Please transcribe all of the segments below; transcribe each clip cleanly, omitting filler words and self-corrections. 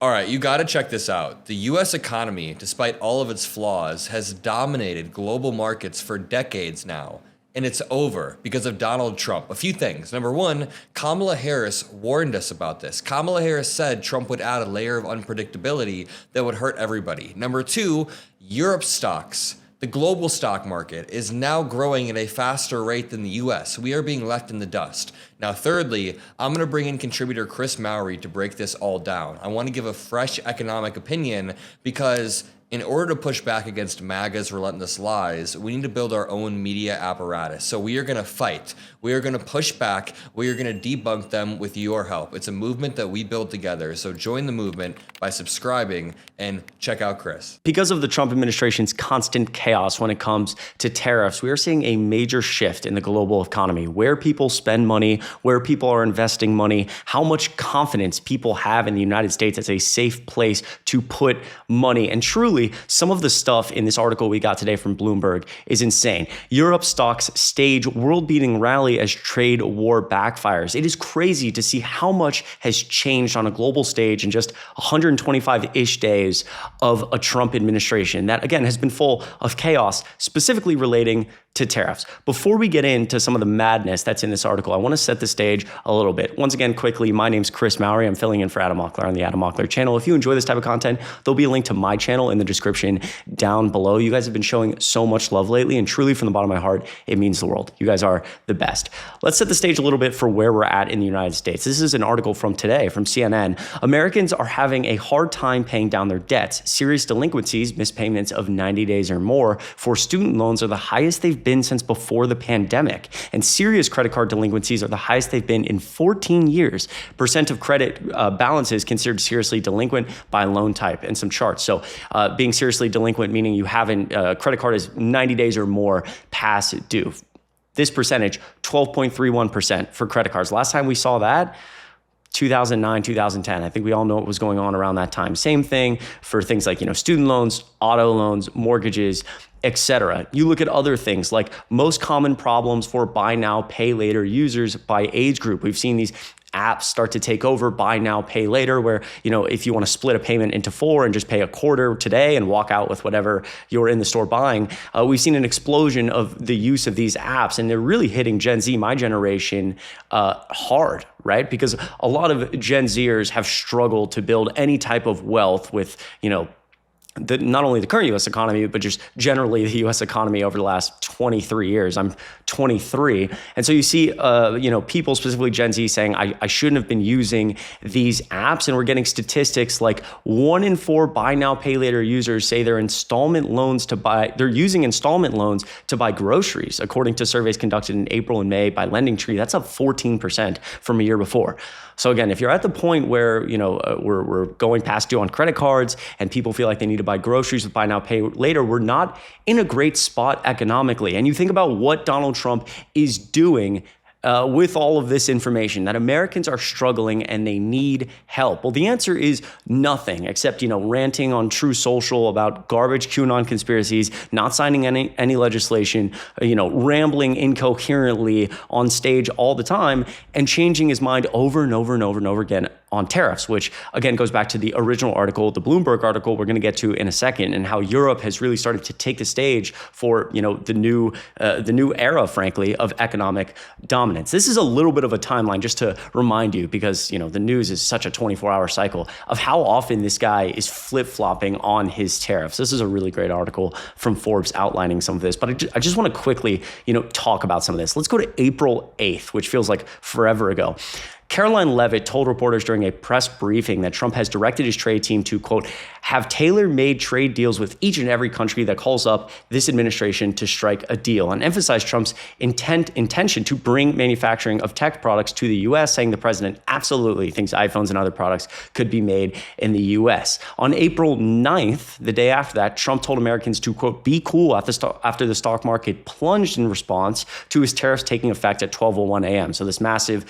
All right, you got to check this out. The US economy, despite all of its flaws, has dominated global markets for decades now. And it's over because of Donald Trump. A few things. Number one, Kamala Harris warned us about this. Kamala Harris said Trump would add a layer of unpredictability that would hurt everybody. Number two, Europe stocks. The global stock market is now growing at a faster rate than the US. We are being left in the dust. Now, thirdly, I'm going to bring in contributor Chris Mowrey to break this all down. I want to give a fresh economic opinion because in order to push back against MAGA's relentless lies, we need to build our own media apparatus. So we are going to fight. We are going to push back. We are going to debunk them with your help. It's a movement that we build together. So join the movement by subscribing and check out Chris. Because of the Trump administration's constant chaos when it comes to tariffs, we are seeing a major shift in the global economy, where people spend money, where people are investing money, how much confidence people have in the United States as a safe place to put money. And truly, some of the stuff in this article we got today from Bloomberg is insane. Europe stocks stage world-beating rally as trade war backfires. It is crazy to see how much has changed on a global stage in just 125-ish days of a Trump administration that, again, has been full of chaos, specifically relating to tariffs. Before we get into some of the madness that's in this article, I want to set the stage a little bit. Once again, quickly, my name's Chris Mowrey. I'm filling in for Adam Mockler on the Adam Mockler channel. If you enjoy this type of content, there'll be a link to my channel in the description down below. You guys have been showing so much love lately, and truly from the bottom of my heart, it means the world. You guys are the best. Let's set the stage a little bit for where we're at in the United States. This is an article from today from CNN. Americans are having a hard time paying down their debts. Serious delinquencies, missed payments of 90 days or more for student loans are the highest they've been since before the pandemic. And serious credit card delinquencies are the highest they've been in 14 years. Percent of credit balances considered seriously delinquent by loan type, and some charts. So being seriously delinquent, meaning you haven't, credit card is 90 days or more past due. This percentage, 12.31% for credit cards. Last time we saw that, 2009, 2010. I think we all know what was going on around that time. Same thing for things like, student loans, auto loans, mortgages, etc. You look at other things like most common problems for buy now, pay later users by age group. We've seen these apps start to take over buy now, pay later, where, if you want to split a payment into four and just pay a quarter today and walk out with whatever you're in the store buying, we've seen an explosion of the use of these apps, and they're really hitting Gen Z, my generation, hard, right? Because a lot of Gen Zers have struggled to build any type of wealth with, not only the current U.S. economy, but just generally the U.S. economy over the last 23 years. I'm 23. And so you see, people, specifically Gen Z, saying, I shouldn't have been using these apps. And we're getting statistics like 1 in 4 buy now, pay later users say they're using installment loans to buy groceries, according to surveys conducted in April and May by LendingTree. That's up 14% from a year before. So again, if you're at the point where, we're going past due on credit cards and people feel like they need to buy groceries with buy now, pay later, we're not in a great spot economically. And you think about what Donald Trump is doing with all of this information, that Americans are struggling and they need help. Well, the answer is nothing except, ranting on True Social about garbage QAnon conspiracies, not signing any legislation, rambling incoherently on stage all the time, and changing his mind over and over and over and over again on tariffs, which again goes back to the original article, the Bloomberg article we're going to get to in a second, and how Europe has really started to take the stage for the new era, frankly, of economic dominance. This is a little bit of a timeline just to remind you, because the news is such a 24-hour cycle of how often this guy is flip-flopping on his tariffs. This is a really great article from Forbes outlining some of this, but I just want to quickly talk about some of this. Let's go to April 8th, which feels like forever ago. Caroline Leavitt told reporters during a press briefing that Trump has directed his trade team to, quote, have tailor-made trade deals with each and every country that calls up this administration to strike a deal, and emphasized Trump's intention to bring manufacturing of tech products to the U.S., saying the president absolutely thinks iPhones and other products could be made in the U.S. On April 9th, the day after that, Trump told Americans to, quote, be cool after the stock market plunged in response to his tariffs taking effect at 12:01 a.m. So this massive,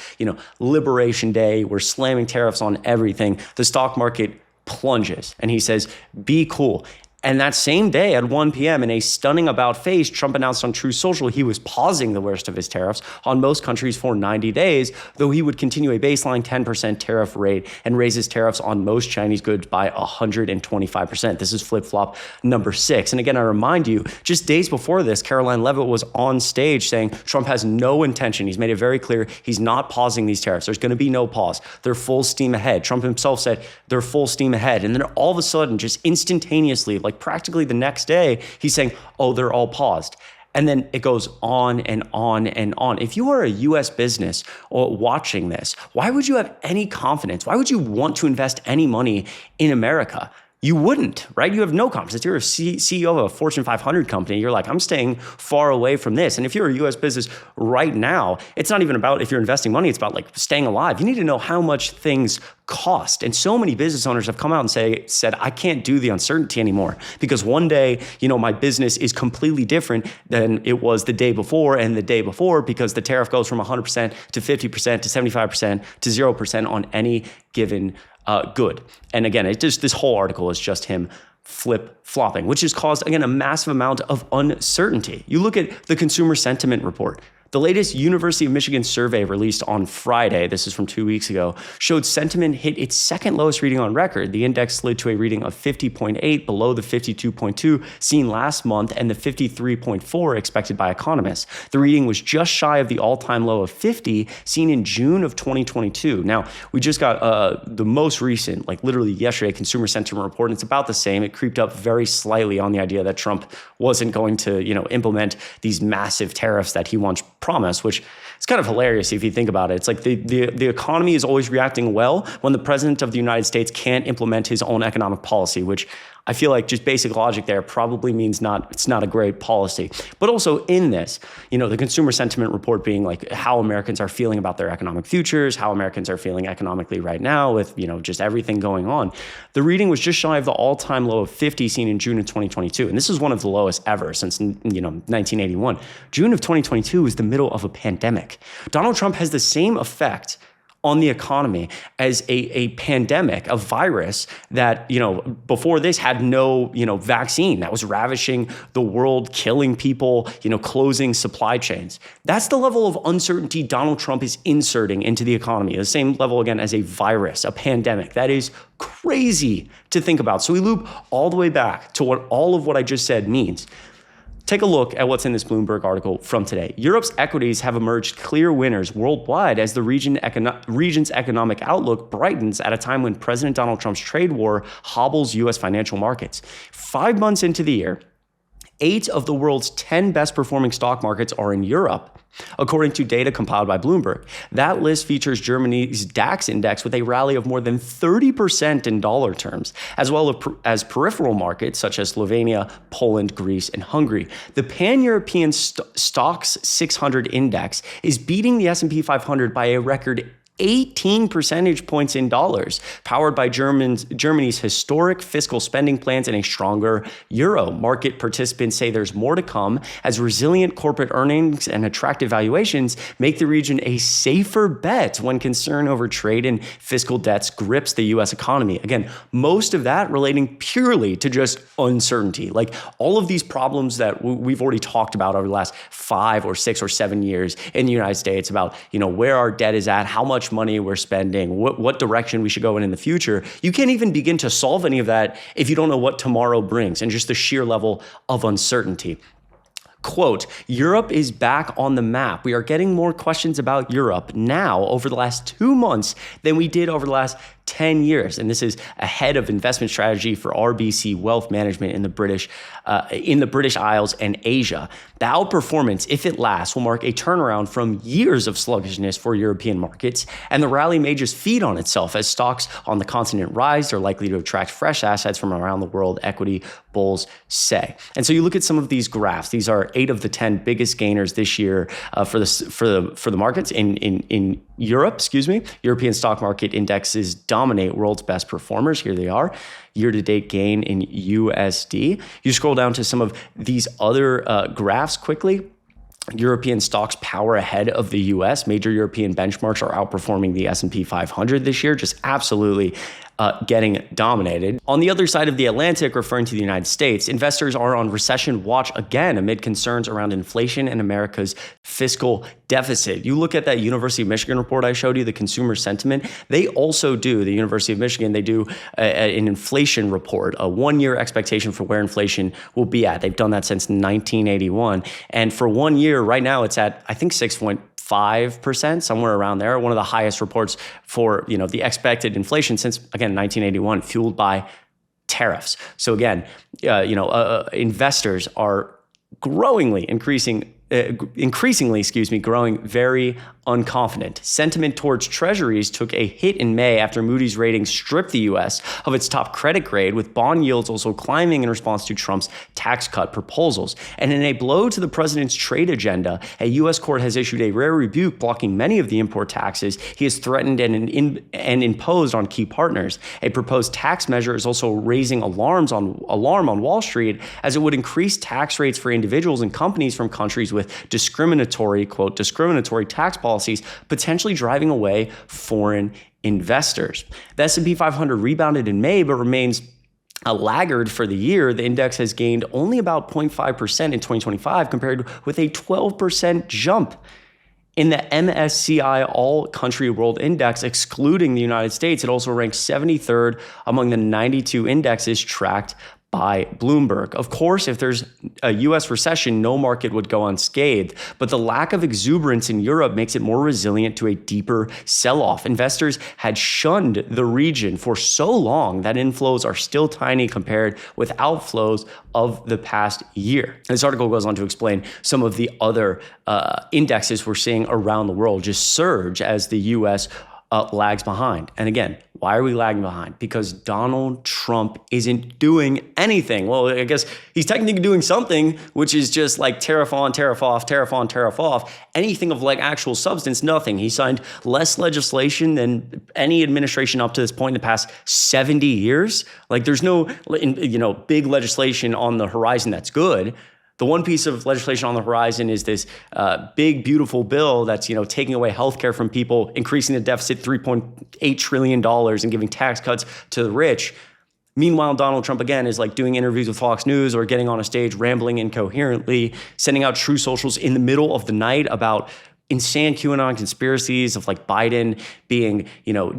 Liberation Day, we're slamming tariffs on everything. The stock market plunges, and he says, be cool. And that same day at 1 p.m., in a stunning about-face, Trump announced on Truth Social he was pausing the worst of his tariffs on most countries for 90 days, though he would continue a baseline 10% tariff rate and raise his tariffs on most Chinese goods by 125%. This is flip-flop number 6. And again, I remind you, just days before this, Caroline Leavitt was on stage saying Trump has no intention. He's made it very clear he's not pausing these tariffs. There's going to be no pause. They're full steam ahead. Trump himself said they're full steam ahead. And then all of a sudden, just instantaneously, like practically the next day, he's saying, oh, they're all paused. And then it goes on and on and on. If you are a US business or watching this, why would you have any confidence? Why would you want to invest any money in America? You wouldn't, right? You have no confidence. You're a CEO of a Fortune 500 company. You're like, I'm staying far away from this. And if you're a US business right now, it's not even about if you're investing money, it's about like staying alive. You need to know how much things cost. And so many business owners have come out and said, I can't do the uncertainty anymore because one day, my business is completely different than it was the day before and the day before because the tariff goes from 100% to 50% to 75% to 0% on any given good. And again, this whole article is just him flip-flopping, which has caused, again, a massive amount of uncertainty. You look at the consumer sentiment report. The latest University of Michigan survey released on Friday, this is from 2 weeks ago, showed sentiment hit its second lowest reading on record. The index slid to a reading of 50.8, below the 52.2 seen last month and the 53.4 expected by economists. The reading was just shy of the all-time low of 50 seen in June of 2022. Now, we just got the most recent, like literally yesterday, consumer sentiment report, and it's about the same. It creeped up very slightly on the idea that Trump wasn't going to, implement these massive tariffs that he once promise, which is kind of hilarious if you think about it. It's like the economy is always reacting well when the president of the United States can't implement his own economic policy, which I feel like just basic logic there probably means it's not a great policy. But also in this, the consumer sentiment report being like how Americans are feeling about their economic futures, how Americans are feeling economically right now with, just everything going on. The reading was just shy of the all-time low of 50 seen in June of 2022. And this is one of the lowest ever since, 1981. June of 2022 is the middle of a pandemic. Donald Trump has the same effect on the economy as a pandemic, a virus that, before this had no, vaccine that was ravishing the world, killing people, closing supply chains. That's the level of uncertainty Donald Trump is inserting into the economy. The same level, again, as a virus, a pandemic. That is crazy to think about. So we loop all the way back to what all of what I just said means. Take a look at what's in this Bloomberg article from today. Europe's equities have emerged clear winners worldwide as the region's economic outlook brightens at a time when President Donald Trump's trade war hobbles U.S. financial markets. 5 months into the year, 8 of the world's 10 best performing stock markets are in Europe, according to data compiled by Bloomberg. That list features Germany's DAX index with a rally of more than 30% in dollar terms, as well as peripheral markets such as Slovenia, Poland, Greece, and Hungary. The Pan-European Stocks 600 index is beating the S&P 500 by a record 18 percentage points in dollars, powered by Germany's historic fiscal spending plans and a stronger euro. Market participants say there's more to come as resilient corporate earnings and attractive valuations make the region a safer bet when concern over trade and fiscal debts grips the U.S. economy. Again, most of that relating purely to just uncertainty. Like all of these problems that we've already talked about over the last 5 or 6 or 7 years in the United States about, where our debt is at, how much money we're spending, what direction we should go in the future. You can't even begin to solve any of that if you don't know what tomorrow brings and just the sheer level of uncertainty. Quote, Europe is back on the map. We are getting more questions about Europe now over the last 2 months than we did over the last 10 years. And this is ahead of investment strategy for RBC Wealth Management in the British Isles and Asia. The outperformance, if it lasts, will mark a turnaround from years of sluggishness for European markets, and the rally may just feed on itself as stocks on the continent rise. They're likely to attract fresh assets from around the world, equity bulls say. And so you look at some of these graphs. These are 8 of the 10 biggest gainers this year for the markets in Europe. European stock market indexes dominate world's best performers. Here they are. Year-to-date gain in USD. You scroll down to some of these other graphs quickly. European stocks power ahead of the US. Major European benchmarks are outperforming the S&P 500 this year. Just absolutely getting dominated. On the other side of the Atlantic, referring to the United States, investors are on recession watch again amid concerns around inflation and America's fiscal deficit. You look at that University of Michigan report I showed you, the consumer sentiment, they also do, the University of Michigan, they do an inflation report, a one-year expectation for where inflation will be at. They've done that since 1981. And for 1 year, right now it's at, I think, 6.5%, somewhere around there, one of the highest reports for, the expected inflation since, again, 1981, fueled by tariffs. So again, investors are increasingly, growing very unconfident. Sentiment towards treasuries took a hit in May after Moody's ratings stripped the U.S. of its top credit grade, with bond yields also climbing in response to Trump's tax cut proposals. And in a blow to the president's trade agenda, a U.S. court has issued a rare rebuke blocking many of the import taxes he has threatened and imposed on key partners. A proposed tax measure is also raising alarm on Wall Street, as it would increase tax rates for individuals and companies from countries with discriminatory tax policies, potentially driving away foreign investors. The S&P 500 rebounded in May, but remains a laggard for the year. The index has gained only about 0.5% in 2025, compared with a 12% jump in the MSCI All Country World Index, excluding the United States. It also ranks 73rd among the 92 indexes tracked by Bloomberg. Of course, if there's a US recession, no market would go unscathed, but the lack of exuberance in Europe makes it more resilient to a deeper sell-off. Investors had shunned the region for so long that inflows are still tiny compared with outflows of the past year. This article goes on to explain some of the other indexes we're seeing around the world just surge as the US lags behind. And again, why are we lagging behind? Because Donald Trump isn't doing anything. Well, I guess he's technically doing something, which is just like tariff on, tariff off, tariff on, tariff off. Anything of like actual substance, nothing. He signed less legislation than any administration up to this point in the past 70 years. Like there's no, big legislation on the horizon that's good. The one piece of legislation on the horizon is this big, beautiful bill that's, taking away healthcare from people, increasing the deficit $3.8 trillion and giving tax cuts to the rich. Meanwhile, Donald Trump, again, is like doing interviews with Fox News or getting on a stage rambling incoherently, sending out true socials in the middle of the night about insane QAnon conspiracies of like Biden being,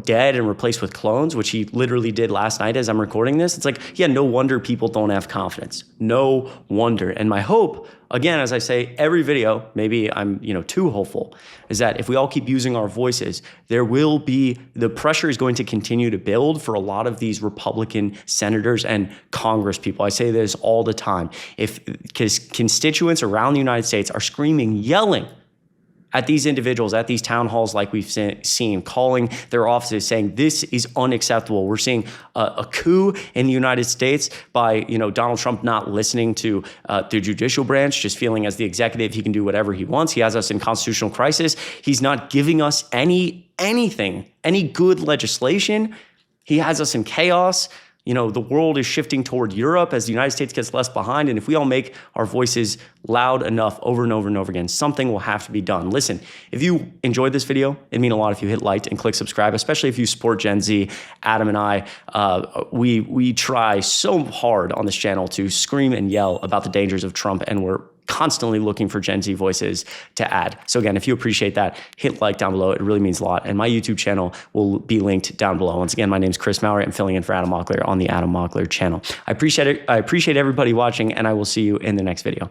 dead and replaced with clones, which he literally did last night as I'm recording this. It's like, yeah, no wonder people don't have confidence. No wonder. And my hope, again, as I say every video, maybe I'm, too hopeful, is that if we all keep using our voices, the pressure is going to continue to build for a lot of these Republican senators and Congress people. I say this all the time. If constituents around the United States are screaming, yelling at these individuals, at these town halls like we've seen, calling their offices saying this is unacceptable. We're seeing a coup in the United States by Donald Trump not listening to the judicial branch, just feeling as the executive he can do whatever he wants. He has us in constitutional crisis. He's not giving us anything, any good legislation. He has us in chaos. The world is shifting toward Europe as the United States gets less behind. And if we all make our voices loud enough over and over and over again, something will have to be done. Listen, if you enjoyed this video, it'd mean a lot if you hit like and click subscribe, especially if you support Gen Z. Adam and I, we try so hard on this channel to scream and yell about the dangers of Trump, and we're constantly looking for Gen Z voices to add. So again, if you appreciate that, hit like down below. It really means a lot. And my YouTube channel will be linked down below. Once again, my name is Chris Mowrey. I'm filling in for Adam Mockler on the Adam Mockler channel. I appreciate it. I appreciate everybody watching, and I will see you in the next video.